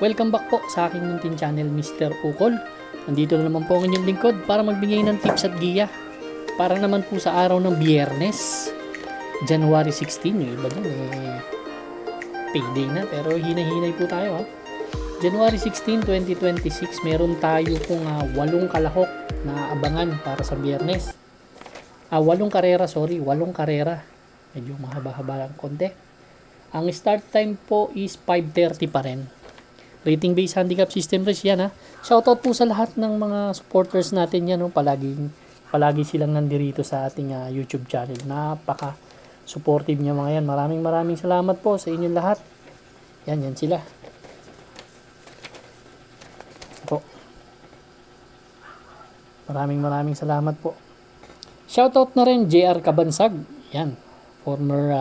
Welcome back po sa aking munting channel, Mr. Ukol. Nandito na naman po ang inyong lingkod para magbigay ng tips at giya. Para naman po sa araw ng Biyernes, January 16, yung iba dun payday na, pero hinay-hinay po tayo ha. January 16, 2026, meron tayo pong 8 kalahok na abangan para sa Biyernes. 8 karera, 8 karera. Medyo mahaba-haba ang konti. Ang start time po is 5:30 pa rin. Rating based handicap system race yan ha. Shoutout po sa lahat ng mga supporters natin yan. No? Palagi silang nandirito sa ating YouTube channel. Napaka supportive niya mga yan. Maraming salamat po sa inyong lahat. Yan sila. Po. Maraming salamat po. Shoutout na rin JR Kabansag. Yan. Former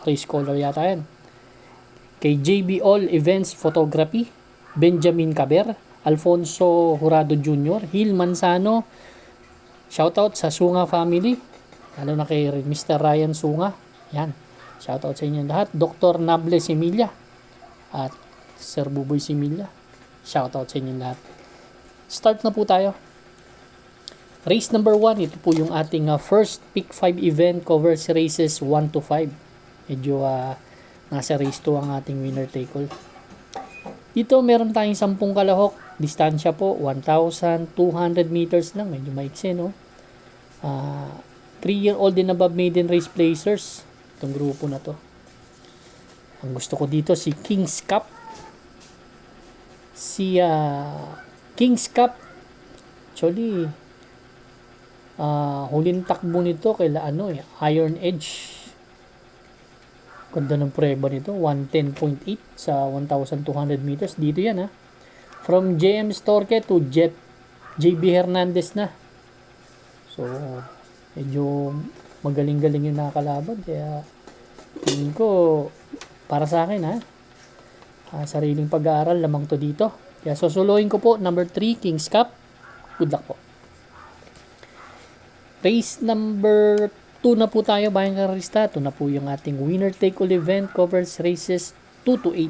race caller yata yan. Kay JB All Events Photography, Benjamin Caber, Alfonso Jurado Jr., Hil Manzano, shoutout sa Sunga family, lalo na kay Mr. Ryan Sunga, yan, shoutout sa inyo lahat, Dr. Nable Similia, at Sir Buboy Similia, shoutout sa inyo lahat. Start na po tayo. Race number 1, ito po yung ating first pick 5 event, covers races 1 to 5. Medyo nasa race 2 ang ating winner take all. Dito meron tayong 10 kalahok. Distansya po 1,200 meters lang. Medyo maiksi no. 3-year-old and above maiden race placers. Itong grupo na to. Ang gusto ko dito si King's Cup. King's Cup. Actually, huling takbo nito kaila Iron Edge. Ganda ng preba nito, 110.8 sa 1,200 meters. Dito yan ha. From JM Storke to JB Hernandez na. So, medyo magaling-galing yung nakakalaban. Kaya, tingin ko, para sa akin ha, sariling pag-aaral lamang to dito. Kaya susuloyin ko po, number 3, King's Cup. Good luck po. Race number 2 na po tayo, bayang karista. Ito na po yung ating winner take all event, covers races 2 to 8.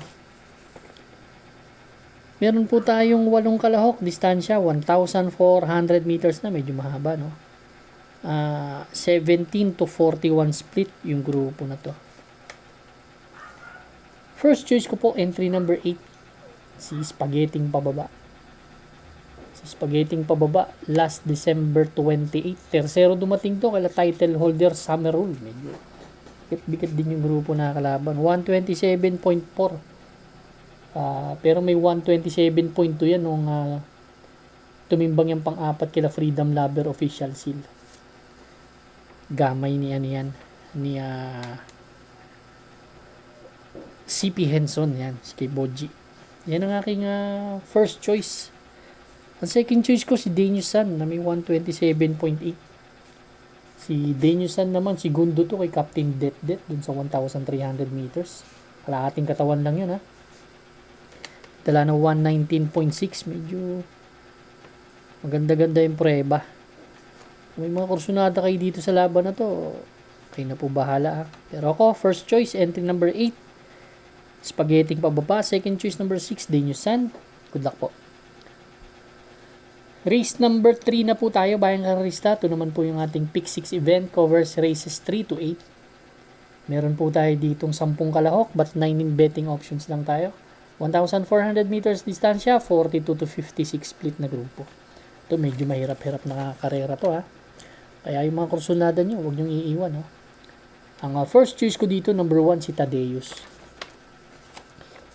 Meron po tayong 8 kalahok, distansya 1,400 meters na, medyo mahaba no. 17 to 41 split yung grupo na to. First choice ko po, entry number 8, si Spaghetting Pababa. Spaghetting Pababa, last December 28. Tercero dumating to kala title holder Summer Rule. Medyo bigat din yung grupo na kalaban. 127.4. Pero may 127.2 yan nung tumimbang yung pang-apat kila Freedom Lover Official Seal. Gamay ni CP Henson yan, si kay Boji. Yan ang aking first choice. Ang second choice ko si Danielson na may 127.8. Si Danielson naman, segundo to kay Captain Det dun sa 1,300 meters. Kalahating katawan lang yun ha. Dala na 119.6. Medyo maganda-ganda yung preba. May mga kursunada kayo dito sa laban na to, kayo na po bahala ha. Pero ako, first choice, entry number 8. Spaghetting Pababa. Second choice number 6, Danielson. Good luck po. Race number 3 na po tayo, bayang karista. Ito naman po yung ating pick 6 event, covers races 3 to 8. Meron po tayo ditong 10 kalahok, but 9 betting options lang tayo. 1,400 meters distansya, 42 to 56 split na grupo. Ito medyo mahirap-hirap na karera to ha. Kaya yung mga kursunada nyo, huwag nyong iiwan ha. Ang first choice ko dito, number 1, si Tadeus.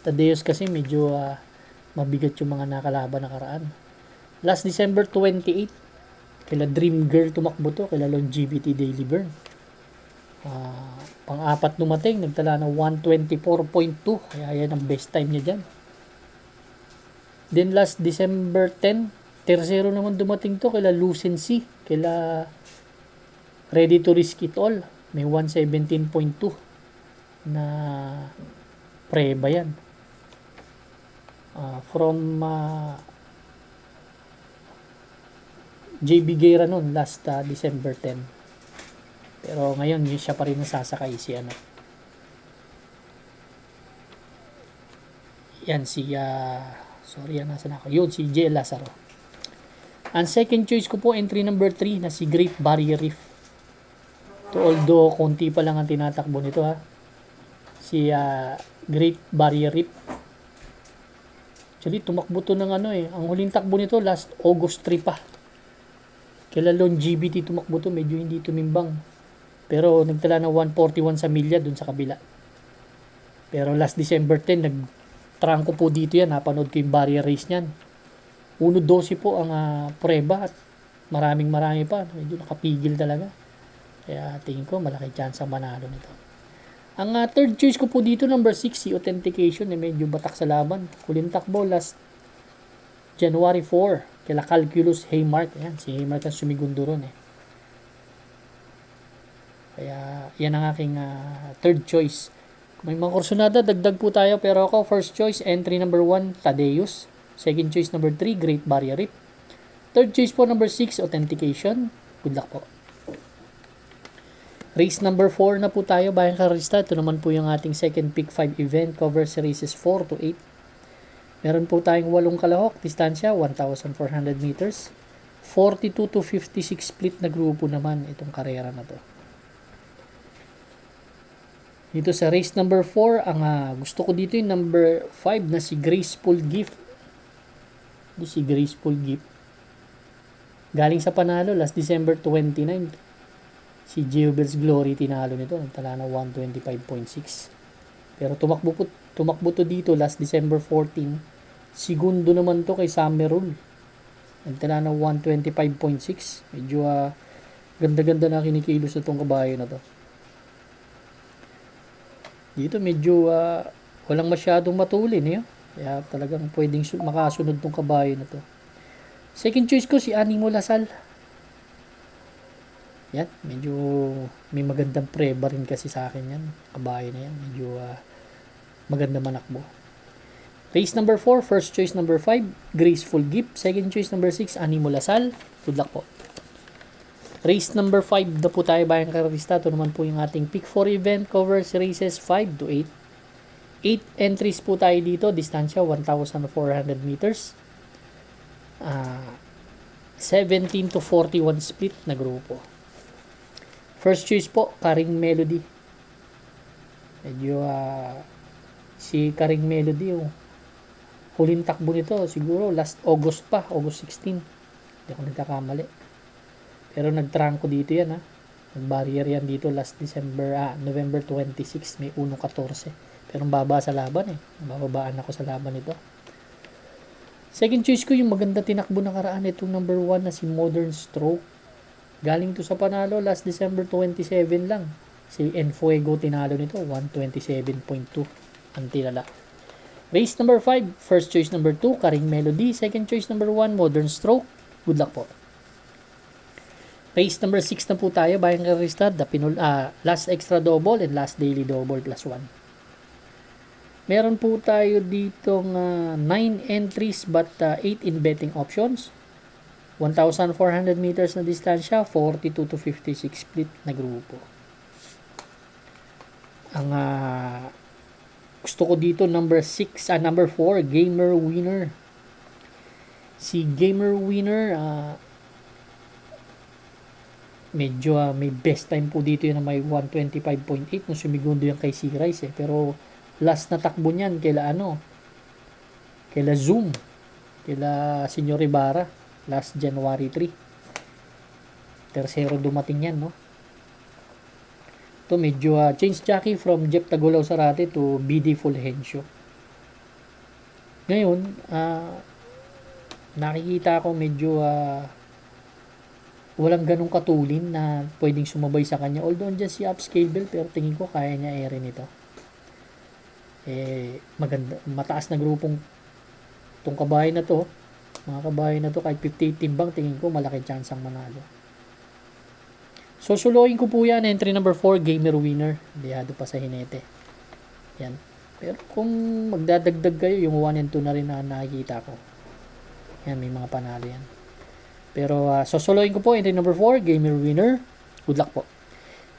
Tadeus kasi medyo mabigat yung mga nakalaban na karaan. Last December 28, kila Dream Girl tumakbo to, kila Longevity Daily Burn. Pang-apat dumating, nagtala ng 124.2, kaya yan ang best time niya dyan. Then last December 10, tercero naman dumating to, kila Lucency, kila Ready to Risk It All. May 117.2 na preba yan. From JB Guerra noon last December 10. Pero ngayon siya pa rin nasasakay si Yan si sorry, nasan ako? Yun, si J. Lazaro. Ang second choice ko po, entry number 3 na si Great Barrier Reef. To although konti pa lang ang tinatakbo nito ha. Si Great Barrier Reef. Actually, tumakbo to ng ang huling takbo nito last August 3 pa. Kaya longevity tumakbo to, medyo hindi tumimbang. Pero nagtala ng 141 sa milya dun sa kabila. Pero last December 10, nagtrangko po dito yan. Napanood ko yung barrier race niyan. 1.12 po ang prueba at marami pa. Medyo nakapigil talaga. Kaya tingin ko malaki chance ang manalo nito. Ang third choice ko po dito, number 6, si Authentication. Medyo batak sa laban. Huling takbo last January 4. Kila Calculus Haymark. Ayan, si Haymark ang sumigundo ron Kaya yan ang aking third choice. Kung may mga kursunada, dagdag po tayo. Pero ako, first choice, entry number 1, Tadeus. Second choice, number 3, Great Barrier Reef. Third choice po, number 6, Authentication. Good luck po. Race number 4 na po tayo, bayang karista. Ito naman po yung ating second pick 5 event. Covers races 4 to 8. Meron po tayong 8 kalahok. Distansya, 1,400 meters. 42 to 56 split na grupo naman itong karera na to. Dito sa race number 4, ang gusto ko dito yung number 5 na si Graceful Gift. Ito si Graceful Gift. Galing sa panalo last December 29. Si Geobel's Glory tinalo nito. Nagtala na 125.6. Pero tumakbo to dito last December 14. Segundo naman to kay Summerall. Nagtala na 125.6. Medyo ganda-ganda na kinikilos na tong kabayo na to. Dito medyo walang masyadong matulin Kaya talagang pwedeng makasunod tong kabayo na to. Second choice ko si Animo Lasal. Yan, medyo may magandang preba rin kasi sa akin yan. Kabayo na yan, medyo maganda manakbo. Race number 4, first choice number 5, Graceful Gift. Second choice number 6, Animo Lasal. Good luck po. Race number 5 na po tayo, bayang karista. Ito naman po yung ating pick 4 event. Covers races 5 to 8. 8 entries po tayo dito. Distansya 1,400 meters. 17 to 41 split na grupo. First choice po, Karing Melody. Medyo si Karing Melody huling takbo nito siguro last August pa, August 16. Hindi ako nagkakamali. Pero nagtrangko dito yan Nag-barrier yan dito last November 26. May 1.14. Pero baba sa laban Bababaan ako sa laban nito. Second choice ko yung maganda tinakbo na karaan. Itong number 1 na si Modern Stroke. Galing to sa panalo last December 27 lang. Si Enfuego tinalo nito. 127.2. Ang tilala. Race number 5. First choice number 2. Karing Melody. Second choice number 1. Modern Stroke. Good luck po. Race number 6 na po tayo, bayang karista, last extra double and last daily double plus 1. Meron po tayo ditong 9 entries but 8 in betting options. 1,400 meters na distansya, 42 to 56 split na grupo. Ang gusto ko dito number 4, Gamer Winner. Si Gamer Winner medyo may best time po dito na may 125.8 nung sumigundo yan kay C-Rice pero last na takbo niyan kaila Zoom, kaila Senyor Ibarra last January 3. Tercero dumating yan to medyo change jockey from Jeff Tagulaw Sarate to BD Fulgencio. Ngayon nakikita ko medyo walang ganong katulin na pwedeng sumabay sa kanya. Although andyan si Upscale Bell, pero tingin ko kaya niya ere nito. Maganda, mataas na grupong tong kabahay na to. Mga kabahay na to, kahit 58 timbang, tingin ko malaki chance ang manalo. So, suluin ko po yan. Entry number 4, Gamer Winner. Diyado pa sa hinete. Yan. Pero kung magdadagdag kayo, yung 1 and 2 na rin na nakikita ko. Yan, may mga panalo yan. Pero sosoloin ko po, entry number 4, Gamer Winner. Good luck po.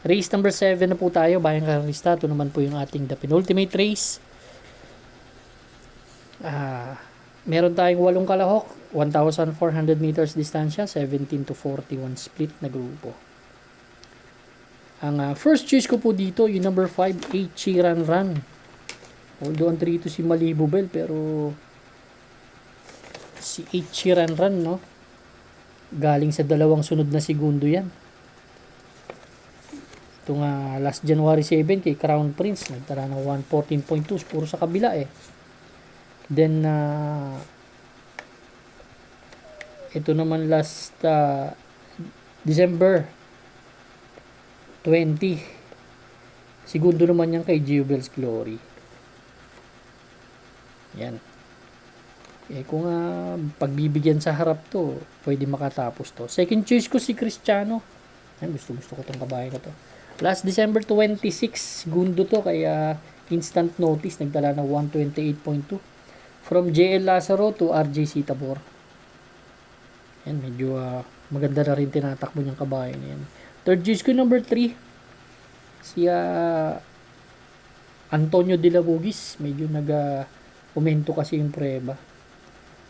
Race number 7 na po tayo, bayang karista. Ito naman po yung ating the penultimate race. Meron tayong 8 kalahok, 1,400 meters distansya, 17 to 41 split na grupo. Ang first choice ko po dito, yung number 5, Ichiran Run. Although ang 3 to si Malibu Bell, pero si Ichiran Run, no? Galing sa 2 sunod na segundo yan. Ito nga, last January 7 kay Crown Prince, nagtala ng 114.2, puro sa kabila eh. Then, ito naman last December 20. Segundo naman yan kay Jewel's Glory. Yan. Kung pagbibigyan sa harap to, pwede makatapos to. Second choice ko si Cristiano. Yan, gusto ko tong kabahay na to. Last December 26, segundo to, kaya instant notice, nagdala ng 128.2. From JL Lazaro to RJ Tabor. Yan, medyo maganda na rin tinatakbo niyang kabahay na yan. Third choice ko number 3. Si Antonio De La Mugis. Medyo umento kasi yung prueba.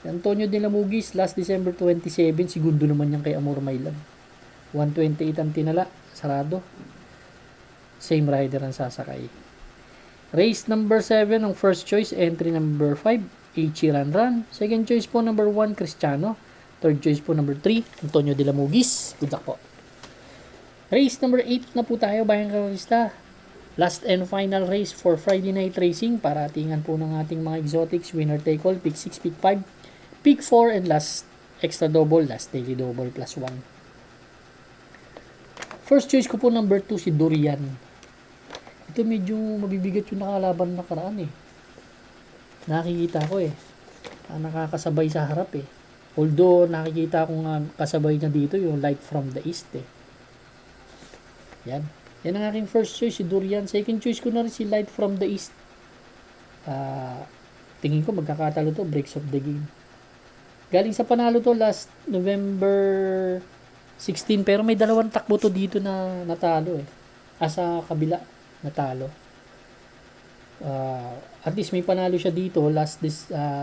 Si Antonio De La Mugis, last December 27, segundo naman yan kay Amor Mailan. 128 ang tinala, sarado. Same rider ang sasakay. Race number 7, ang first choice, entry number 5, Ichiran Run. Second choice po, number 1, Cristiano. Third choice po, number 3, Antonio De La Mugis. Good luck po. Race number 8 na po tayo, bayang karista. Last and final race for Friday night racing. Para atingan po ng ating mga exotics. Winner take all, pick 6, pick 5, pick 4, and last extra double, last daily double plus 1. First choice ko po, number 2, si Durian. Ito medyo mabibigat yung nakalaban na karaan eh. Nakikita ko eh. Nakakasabay sa harap eh. Although nakikita ko nga kasabay niya dito yung Light from the East eh. Yan. Yan ang aking first choice, si Durian. Second choice ko na rin si Light from the East. Tingin ko magkakatalo to, breaks of the game. Galing sa panalo to last November 16, pero may 2 takbo to dito na natalo eh. Sa kabila, natalo. At least may panalo siya dito last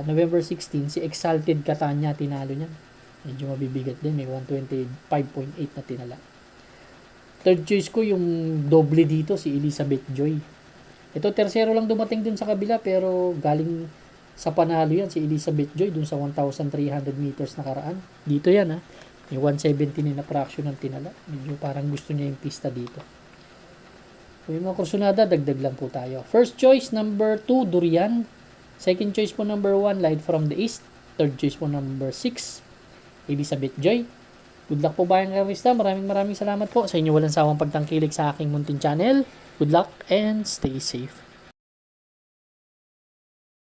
November 16, si Exalted Catania, tinalo niya. Medyo mabibigat din, may 125.8 na tinala. Third choice ko yung doble dito, si Elizabeth Joy. Ito, tercero lang dumating dun sa kabila, pero galing sa panalo yan, si Elizabeth Joy, dun sa 1,300 meters na karaan. Dito yan may 117 na fraction ng tinala. Medyo parang gusto niya yung pista dito. Kung yung mga kursunada, dagdag lang po tayo. First choice, number 2, Durian. Second choice po, number 1, Light from the East. Third choice po, number 6, Elizabeth Joy. Good luck po bayang karista. Maraming salamat po sa inyo walang sawang pagtangkilik sa aking munting channel. Good luck and stay safe.